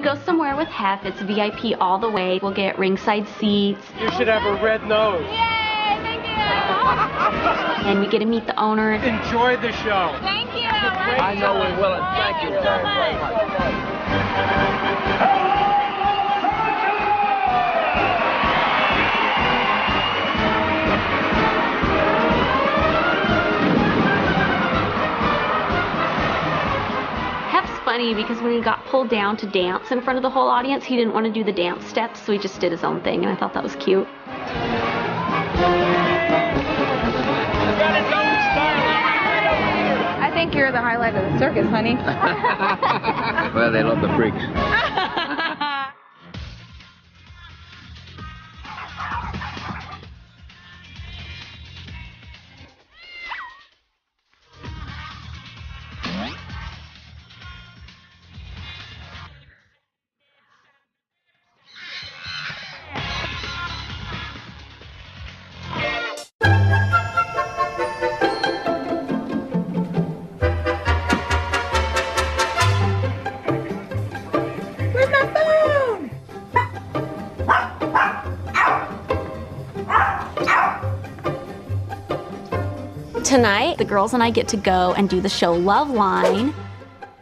go somewhere with Hef, it's VIP all the way. We'll get ringside seats. You should have a red nose. Yay, thank you. And we get to meet the owner. Enjoy the show. Thank you. I know we will. Thank you very much. Funny because when he got pulled down to dance in front of the whole audience, he didn't want to do the dance steps, so he just did his own thing, and I thought that was cute. I think you're the highlight of the circus, honey. Well, they love the freaks. Tonight, the girls and I get to go and do the show Loveline.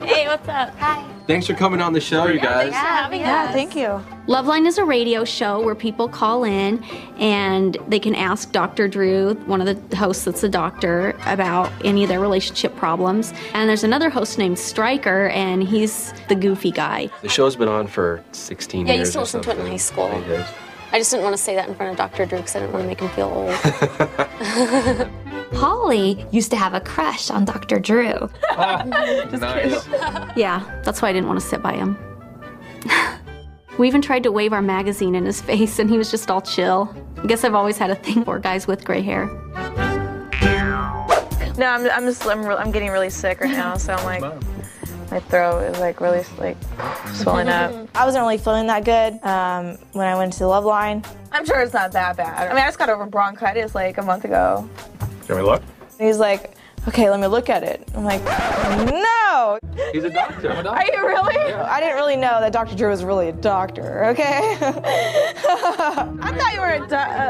Hey, what's up? Hi. Thanks for coming on the show, you guys. Thanks for having us. Yeah, thank you. Loveline is a radio show where people call in and they can ask Dr. Drew, one of the hosts that's a doctor, about any of their relationship problems. And there's another host named Stryker, and he's the goofy guy. The show's been on for 16 years. Yeah, I used to listen to it in high school. I just didn't want to say that in front of Dr. Drew because I didn't want to make him feel old. Holly used to have a crush on Dr. Drew. Nice. Yeah, that's why I didn't want to sit by him. We even tried to wave our magazine in his face, and he was just all chill. I guess I've always had a thing for guys with gray hair. No, I'm getting really sick right now, so I'm like, my throat is like really like swelling up. I wasn't really feeling that good when I went to the Loveline. I'm sure it's not that bad. I mean, I just got over bronchitis like a month ago. Can we look? And he's like, okay, let me look at it. I'm like, no! He's a doctor. Are you really? Yeah. I didn't really know that Dr. Drew was really a doctor, okay? I thought you were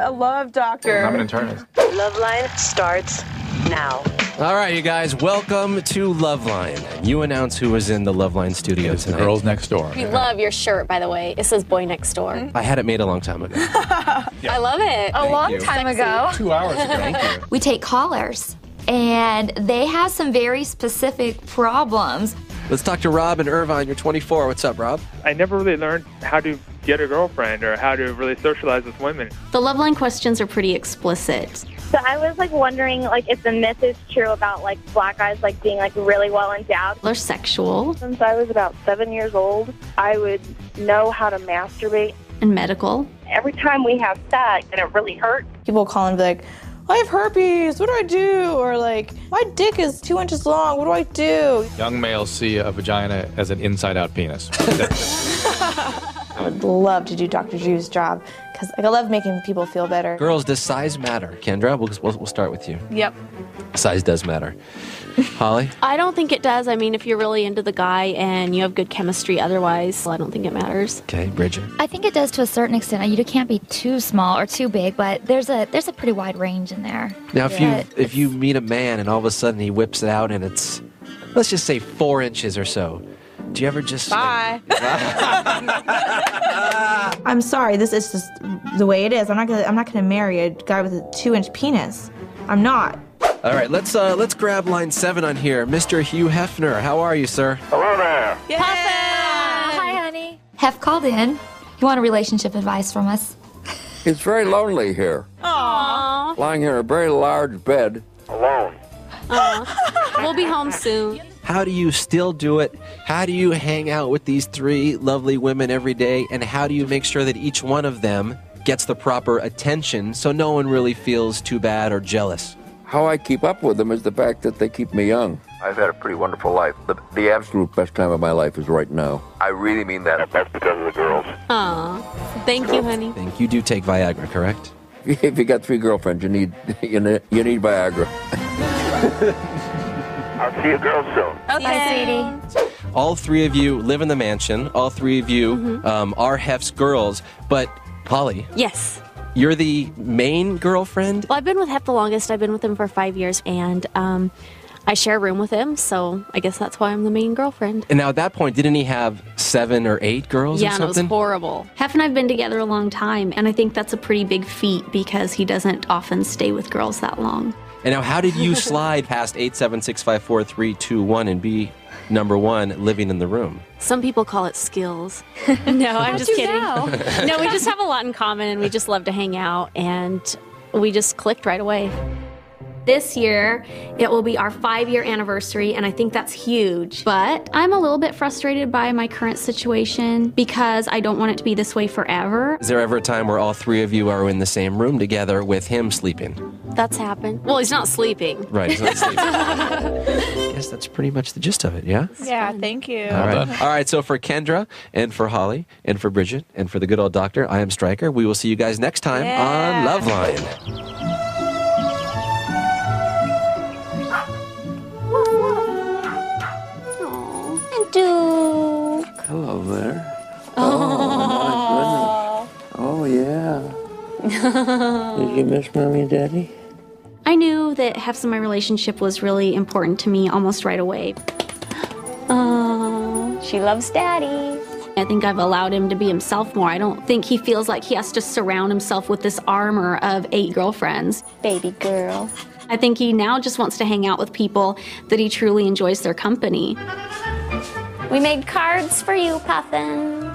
a love doctor. I'm an internist. Loveline starts now. All right, you guys, welcome to Loveline. You announce who was in the Loveline studio It's tonight. the girls next door. We love your shirt, by the way. It says Boy Next Door. I had it made a long time ago. I love it. A long you. time ago. 2 hours ago. Thank you. We take callers, and they have some very specific problems. Let's talk to Rob and Irvine. You're 24. What's up, Rob? I never really learned how to get a girlfriend or how to really socialize with women. The Loveline questions are pretty explicit. So I was like wondering like if the myth is true about like black guys like being like really well endowed. They're sexual. Since I was about 7 years old, I would know how to masturbate. And medical. Every time we have sex and it really hurts. People call and be like, I have herpes, what do I do? Or like, my dick is 2 inches long, what do I do? Young males see a vagina as an inside-out penis. I would love to do Dr. Drew's job because like, I love making people feel better. Girls, does size matter? Kendra, we'll start with you. Yep. Size does matter. Holly? I don't think it does. I mean, if you're really into the guy and you have good chemistry otherwise, well, I don't think it matters. Okay, Bridget? I think it does to a certain extent. You can't be too small or too big, but there's a pretty wide range in there. Now, if you meet a man and all of a sudden he whips it out and it's, let's just say 4 inches or so, do you ever just... Bye. I'm sorry, this is just the way it is. I'm not gonna marry a guy with a 2-inch penis. I'm not. All right, let's grab line 7 on here. Mr. Hugh Hefner, how are you, sir? Hello there. Hi, honey. Hef called in. You want a relationship advice from us? It's very lonely here. Aww. Lying in a very large bed. Alone. We'll be home soon. How do you still do it? How do you hang out with these 3 lovely women every day? And how do you make sure that each one of them gets the proper attention so no one really feels too bad or jealous? How I keep up with them is the fact that they keep me young. I've had a pretty wonderful life. The absolute best time of my life is right now. I really mean that. That's because of the girls. Aw. Thank you, honey. Think you do take Viagra, correct? If you got 3 girlfriends, you need Viagra. I'll see you girls soon. Okay, sweetie. All three of you live in the mansion. All three of you are Hef's girls. But, Holly, Yes. you're the main girlfriend? Well, I've been with Hef the longest. I've been with him for 5 years, and I share a room with him, so I guess that's why I'm the main girlfriend. And now at that point, didn't he have 7 or 8 girls or Yeah, and it was something? horrible. Hef and I have been together a long time, and I think that's a pretty big feat because he doesn't often stay with girls that long. And now how did you slide past 87654-321 and be number 1 living in the room? Some people call it skills. No, I'm just kidding. No, we just have a lot in common, and we just love to hang out, and we just clicked right away. This year, it will be our 5-year anniversary, and I think that's huge. But I'm a little bit frustrated by my current situation because I don't want it to be this way forever. Is there ever a time where all three of you are in the same room together with him sleeping? That's happened. Well, he's not sleeping. Right, he's not sleeping. I guess that's pretty much the gist of it, yeah? Yeah, thank you. All right. All right, so for Kendra and for Holly and for Bridget and for the good old doctor, I am Stryker. We will see you guys next time on Loveline. Hello there. Oh, my goodness. Oh, yeah. Did you miss Mommy and Daddy? I knew that Hef's and my relationship was really important to me almost right away. Oh, she loves Daddy. I think I've allowed him to be himself more. I don't think he feels like he has to surround himself with this armor of 8 girlfriends. Baby girl. I think he now just wants to hang out with people that he truly enjoys their company. We made cards for you, Puffin.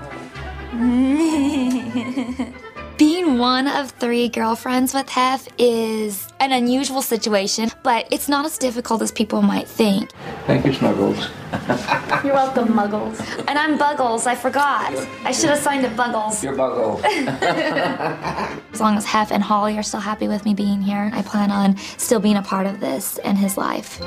Being one of 3 girlfriends with Hef is an unusual situation, but it's not as difficult as people might think. Thank you, Snuggles. You're welcome, Muggles. And I'm Buggles, I forgot. I should have signed it Buggles. You're Buggles. As long as Hef and Holly are still happy with me being here, I plan on still being a part of this and his life.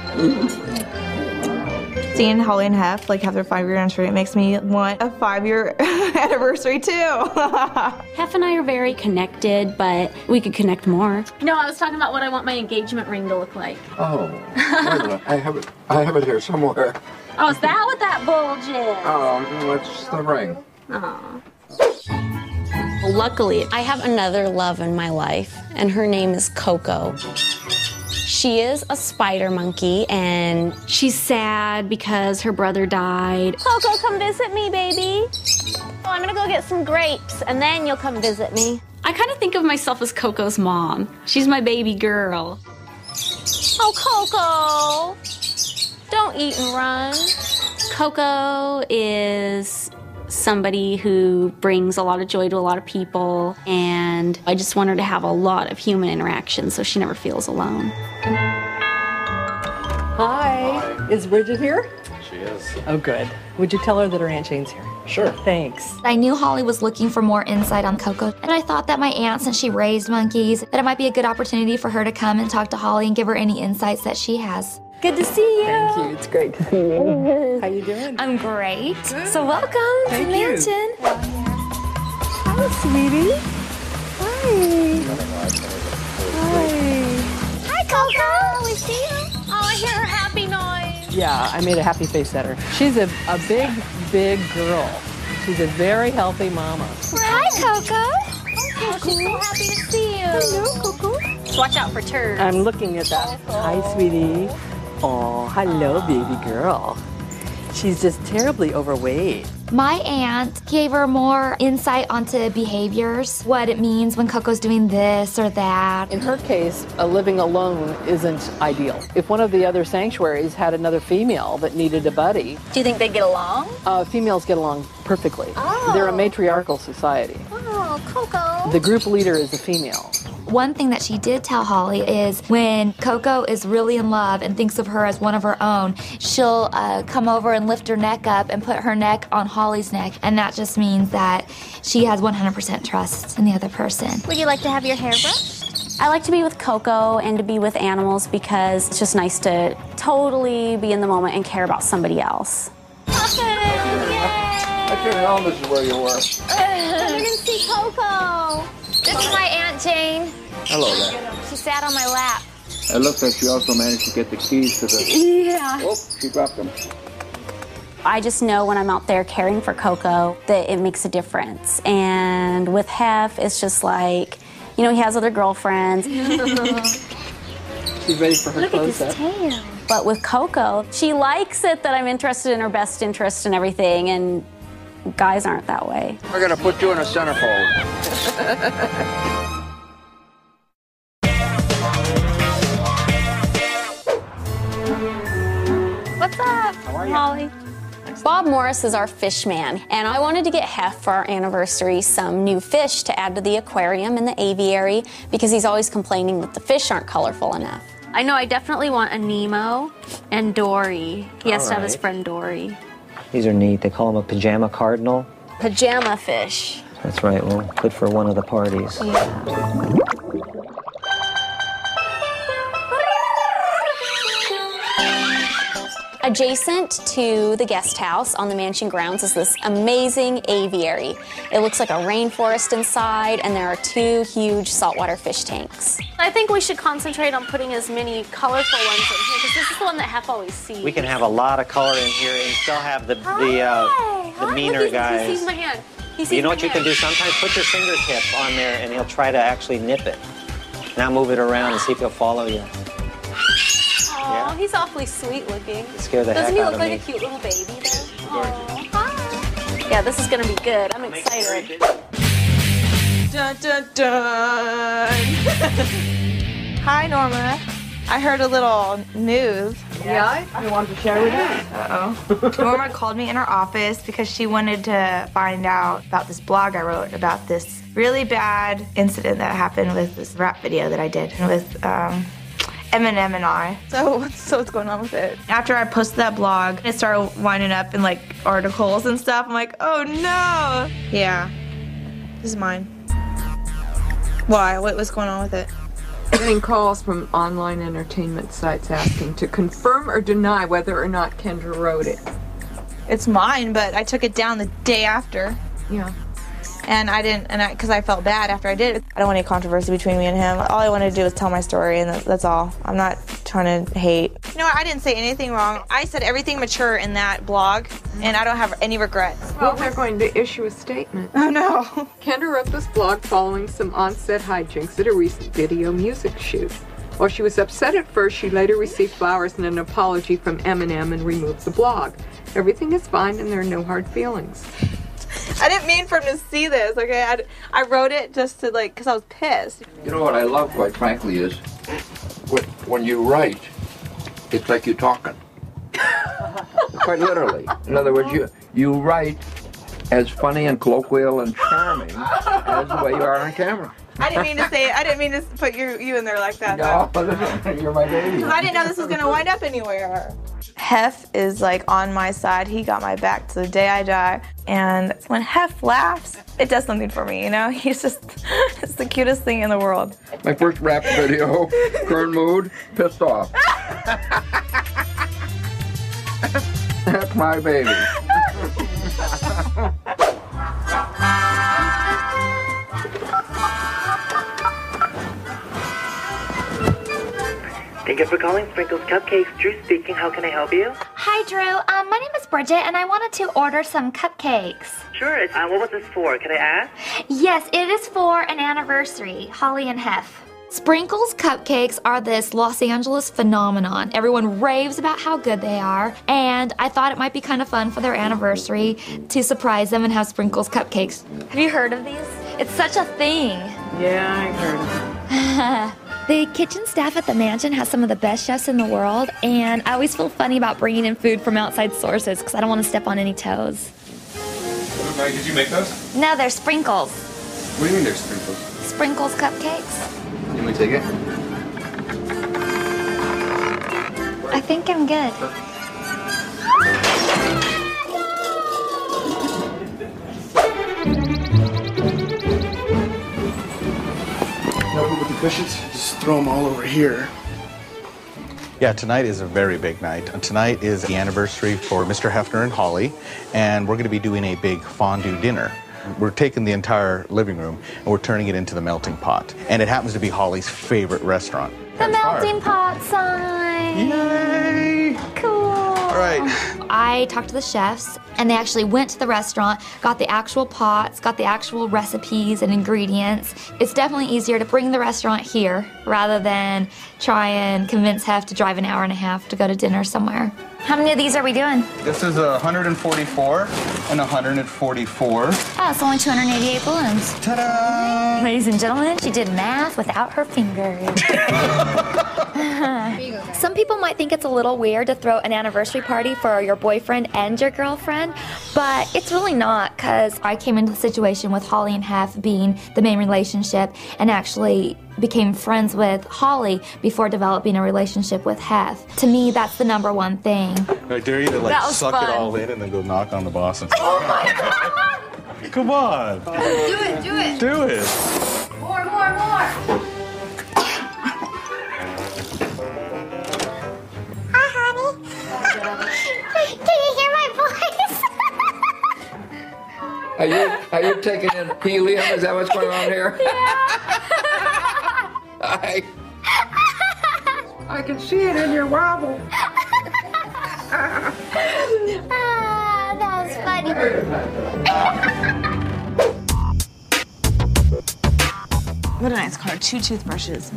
Seeing Holly and Hef have their 5-year anniversary, it makes me want a 5-year anniversary too. Hef and I are very connected, but we could connect more. No, I was talking about what I want my engagement ring to look like. Oh, wait a minute. I have it here somewhere. Oh, is that what that bulge is? Oh, what's the ring? Oh. Well, luckily, I have another love in my life, and her name is Coco. She is a spider monkey, and she's sad because her brother died. Coco, come visit me, baby. Oh, I'm gonna go get some grapes, and then you'll come visit me. I kind of think of myself as Coco's mom. She's my baby girl. Oh, Coco, don't eat and run. Coco is somebody who brings a lot of joy to a lot of people, and I just want her to have a lot of human interaction so she never feels alone. Hi. Is Bridget here? She is. Oh, good. Would you tell her that her Aunt Jane's here? Sure. Thanks. I knew Holly was looking for more insight on Coco, and I thought that my aunt, since she raised monkeys, that it might be a good opportunity for her to come and talk to Holly and give her any insights that she has. Good to see you. Thank you. It's great to see you. How you doing? I'm great. So welcome to the mansion. Hi, sweetie. Hi. Hi, Coco. We see you. Oh, I hear her happy noise. Yeah, I made a happy face at her. She's a big, big girl. She's a very healthy mama. Hi, Coco. Oh, she's so happy to see you. Hello, Coco. Watch out for turds. I'm looking at that. Hi, sweetie. Oh, hello, baby girl. She's just terribly overweight. My aunt gave her more insight onto behaviors, what it means when Coco's doing this or that. In her case, living alone isn't ideal. If one of the other sanctuaries had another female that needed a buddy. Do you think they get along? Females get along perfectly. Oh. They're a matriarchal society. Oh, Coco. The group leader is a female. One thing that she did tell Holly is when Coco is really in love and thinks of her as one of her own, she'll come over and lift her neck up and put her neck on Holly's neck, and that just means that she has 100% trust in the other person. Would you like to have your hair brushed? I like to be with Coco and to be with animals because it's just nice to totally be in the moment and care about somebody else. I couldn't tell this is where you were. Come in and see Coco. This is my Aunt Jane. Hello there. She sat on my lap. It looks like she also managed to get the keys to the... Yeah. Oh, she dropped them. I just know when I'm out there caring for Coco that it makes a difference. And with Hef, it's just like, you know, he has other girlfriends. She's ready for her Look close-up. at his tail. But with Coco, she likes it that I'm interested in her best interest and everything, and guys aren't that way. We're gonna put you in a centerfold. What's up? How are you? Holly. Bob Morris is our fish man, and I wanted to get Hef for our anniversary some new fish to add to the aquarium in the aviary because he's always complaining that the fish aren't colorful enough. I know I definitely want a Nemo and Dory. He has to have his friend Dory. These are neat. They call them a pajama cardinal. Pajama fish. That's right. Well, good for one of the parties. Yeah. Adjacent to the guest house on the mansion grounds is this amazing aviary. It looks like a rainforest inside, and there are 2 huge saltwater fish tanks. I think we should concentrate on putting as many colorful ones in here, because this is the one that Hef always sees. We can have a lot of color in here and still have the meaner Look, guys. He sees my hand. He sees You know my what you hand. can do? Sometimes put your fingertip on there and he'll try to actually nip it. Now move it around and see if he'll follow you. Aw, he's awfully sweet looking. Scare the Doesn't heck he out look of like me. a cute little baby though? Aw, hi. Yeah, this is gonna be good. I'm excited. Dun, dun, dun. Hi, Norma. I heard a little news. Yeah? You wanted to share with us? Uh-oh. Norma called me in her office because she wanted to find out about this blog I wrote about this really bad incident that happened with this rap video that I did with Eminem and I. So what's going on with it? After I posted that blog, it started winding up in like articles and stuff. I'm like, oh no. Yeah, this is mine. Why? What's going on with it? Getting calls from online entertainment sites asking to confirm or deny whether or not Kendra wrote it. It's mine, but I took it down the day after. Yeah. And because I felt bad after I did it. I don't want any controversy between me and him. All I wanted to do was tell my story, and that's all. I'm not trying to hate. You know what? I didn't say anything wrong. I said everything mature in that blog, and I don't have any regrets. Well, they're going to issue a statement. Oh, no. Kendra wrote this blog following some on-set hijinks at a recent video music shoot. While she was upset at first, she later received flowers and an apology from Eminem and removed the blog. Everything is fine, and there are no hard feelings. I didn't mean for him to see this, okay? I wrote it just to, because I was pissed. You know what I love, quite frankly, is when you write, it's like you're talking. Quite literally. In other words, you write as funny and colloquial and charming as the way you are on camera. I didn't mean to say it. I didn't mean to put you in there like that. No, you're my baby. I didn't know this was going to wind up anywhere. Hef is on my side. He got my back to the day I die. And when Hef laughs, it does something for me, you know? He's just, it's the cutest thing in the world. My first rap video, current mood, pissed off. That's my baby. Thank you for calling Sprinkles Cupcakes. Drew speaking. How can I help you? Hi, Drew. My name is Bridget, and I wanted to order some cupcakes. Sure. What was this for? Can I ask? Yes, it is for an anniversary, Holly and Hef. Sprinkles cupcakes are this Los Angeles phenomenon. Everyone raves about how good they are, and I thought it might be kind of fun for their anniversary to surprise them and have Sprinkles cupcakes. Have you heard of these? It's such a thing. Yeah, I've heard of it. The kitchen staff at the mansion has some of the best chefs in the world, and I always feel funny about bringing in food from outside sources because I don't want to step on any toes. Maggie, did you make those? No, they're Sprinkles. What do you mean they're sprinkles? Sprinkles cupcakes. Can we take it? I think I'm good. With the cushions, just throw them all over here. Yeah, tonight is a very big night. Tonight is the anniversary for Mr. Hefner and Holly, and we're going to be doing a big fondue dinner. We're taking the entire living room and we're turning it into the melting pot. And it happens to be Holly's favorite restaurant. The melting pot sign. Yay! Cool. All right. I talked to the chefs, and they actually went to the restaurant, got the actual pots, got the actual recipes and ingredients. It's definitely easier to bring the restaurant here rather than try and convince Hef to drive an hour and a half to go to dinner somewhere. How many of these are we doing? This is 144 and 144. Oh, it's only 288 balloons. Ta-da! Ladies and gentlemen, she did math without her fingers. Some people might think it's a little weird to throw an anniversary party for your boyfriend and your girlfriend, but it's really not, because I came into the situation with Holly and Hef being the main relationship and actually became friends with Holly before developing a relationship with Hef. To me, that's the number one thing. I dare you to That was suck fun. it all in and then go knock on the boss and Oh my God! Come on. Do it, do it. Do it. More, more, more. Hi, honey. Can you hear my voice? Are you taking in helium? Is that what's going on here? I can see it in your wobble. That was funny. What a nice card. 2 toothbrushes.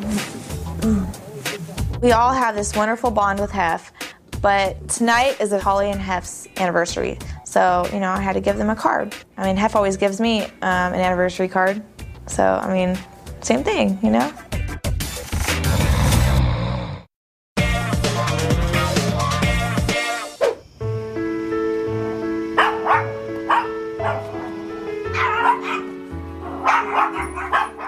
We all have this wonderful bond with Hef, but tonight is Holly and Hef's anniversary. So, you know, I had to give them a card. I mean, Hef always gives me an anniversary card. So, I mean, same thing, you know?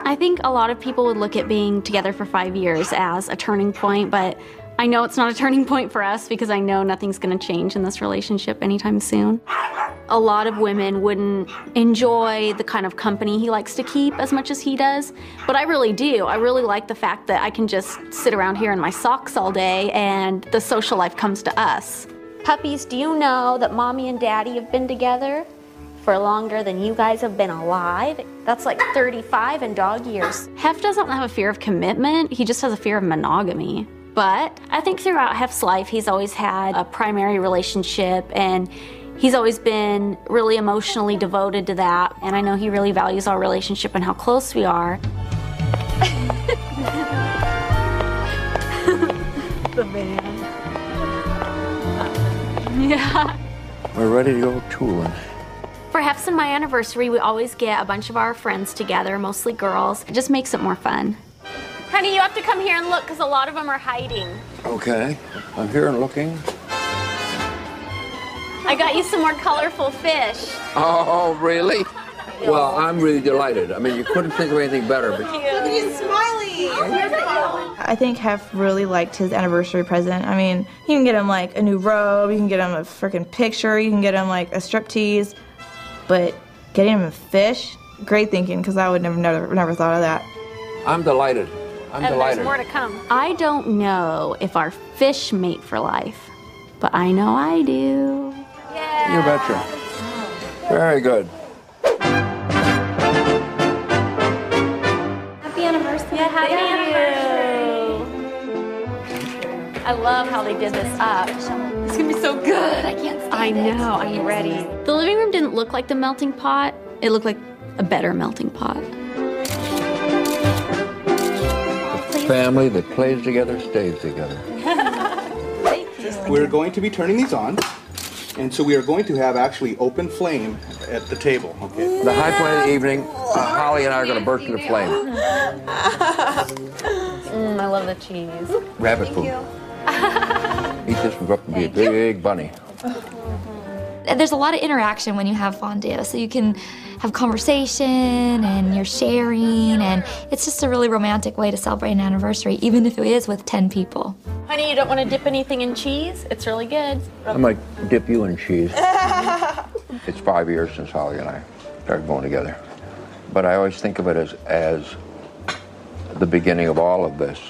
I think a lot of people would look at being together for 5 years as a turning point, but I know it's not a turning point for us because I know nothing's going to change in this relationship anytime soon. A lot of women wouldn't enjoy the kind of company he likes to keep as much as he does, but I really do. I really like the fact that I can just sit around here in my socks all day and the social life comes to us. Puppies, do you know that Mommy and Daddy have been together for longer than you guys have been alive? That's like 35 in dog years. Hef doesn't have a fear of commitment, he just has a fear of monogamy. But I think throughout Hef's life, he's always had a primary relationship and he's always been really emotionally devoted to that. And I know he really values our relationship and how close we are. The man. Yeah. We're ready to go tooling. For Hef's and my anniversary, we always get a bunch of our friends together, mostly girls. It just makes it more fun. Honey, you have to come here and look because a lot of them are hiding. Okay, I'm here and looking. I got you some more colorful fish. Oh, really? Well, I'm really delighted. I mean, you couldn't think of anything better. But Look at you smiling. I think Hef really liked his anniversary present. I mean, you can get him like a new robe, you can get him a freaking picture, you can get him like a striptease, but getting him a fish, great thinking, because I would never thought of that. I'm delighted. I'm delighted. There's more to come. I don't know if our fish mate for life, but I know I do. You betcha. Very good. Happy anniversary. Yeah, happy anniversary. I love how they did this up. It's gonna be so good. I can't stand it. I know, I'm ready. The living room didn't look like the melting pot. It looked like a better melting pot. Family that plays together stays together. We're going to be turning these on, and so we are going to have actually open flame at the table. Okay. The high point of the evening, Holly and I are going to burst into flame. I love the cheese. Rabbit food. Eat this and grow up to be a big bunny. There's a lot of interaction when you have fondue, so you can have conversation and you're sharing, and it's just a really romantic way to celebrate an anniversary, even if it is with 10 people. Honey, you don't want to dip anything in cheese? It's really good. I might dip you in cheese. It's 5 years since Holly and I started going together. But I always think of it as the beginning of all of this.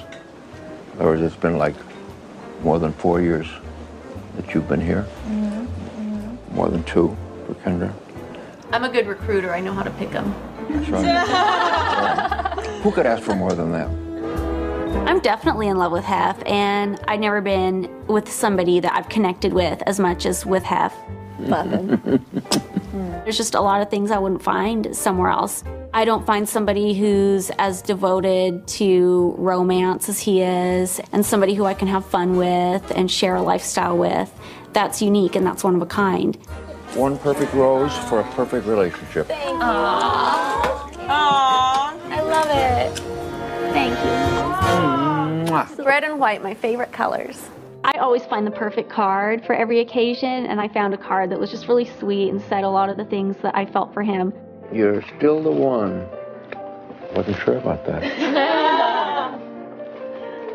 In other words, it's been like more than 4 years that you've been here. More than 2 for Kendra. I'm a good recruiter. I know how to pick them. That's right. Who could ask for more than that? I'm definitely in love with Hef, and I've never been with somebody that I've connected with as much as with Hef. Muffin. There's just a lot of things I wouldn't find somewhere else. I don't find somebody who's as devoted to romance as he is, and somebody who I can have fun with and share a lifestyle with. That's unique, and that's one of a kind. One perfect rose for a perfect relationship. Thank you. Aww. I love it. Thank you. Red and white, my favorite colors. I always find the perfect card for every occasion, and I found a card that was just really sweet and said a lot of the things that I felt for him. You're still the one. Wasn't sure about that.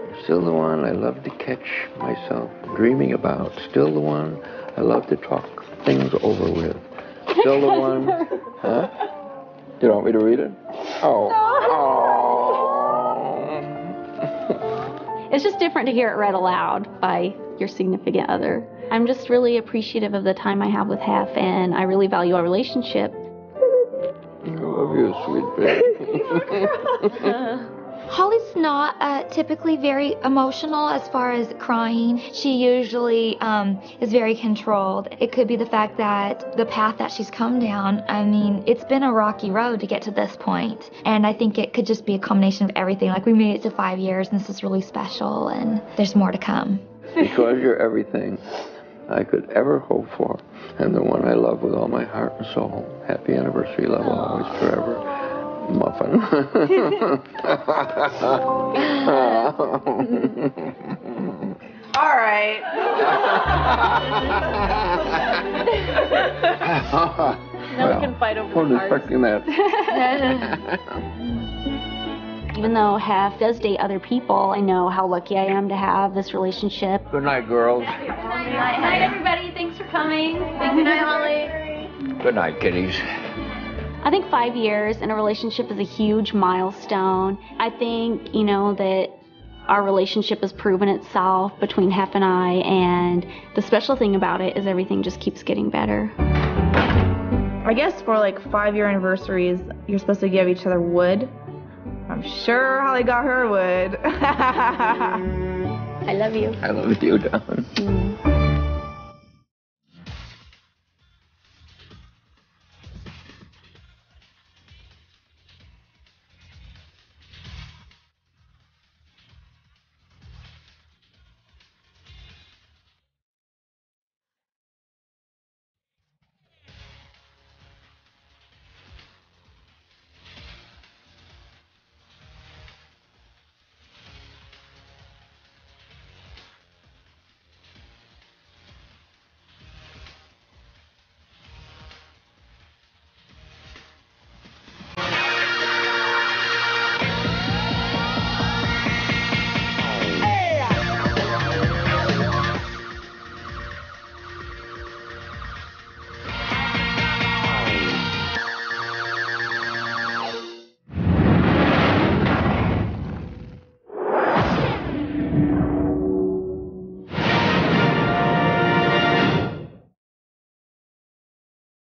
You're still the one I love to catch myself dreaming about. Still the one I love to talk things over with. Still the one. Huh? You don't want me to read it? Oh. It's just different to hear it read aloud by your significant other. I'm just really appreciative of the time I have with Hef, and I really value our relationship. I love you, sweet baby. Holly's not typically very emotional as far as crying. She usually is very controlled. It could be the fact that the path that she's come down, I mean, it's been a rocky road to get to this point. And I think it could just be a combination of everything. Like, we made it to 5 years, and this is really special, and there's more to come. Because you're everything I could ever hope for, and the one I love with all my heart and soul. Happy anniversary, love always, forever. Muffin. All right. Now we can fight over I wasn't cards. expecting that. Even though Hef does date other people, I know how lucky I am to have this relationship. Good night, girls. Good night, everybody. Thanks for coming. Good night, Holly. Good night, kitties. I think 5 years in a relationship is a huge milestone. I think, that our relationship has proven itself between Hef and I, and the special thing about it is everything just keeps getting better. I guess for like 5-year anniversaries, you're supposed to give each other wood. I'm sure Holly got her wood. I love you. I love you, darling.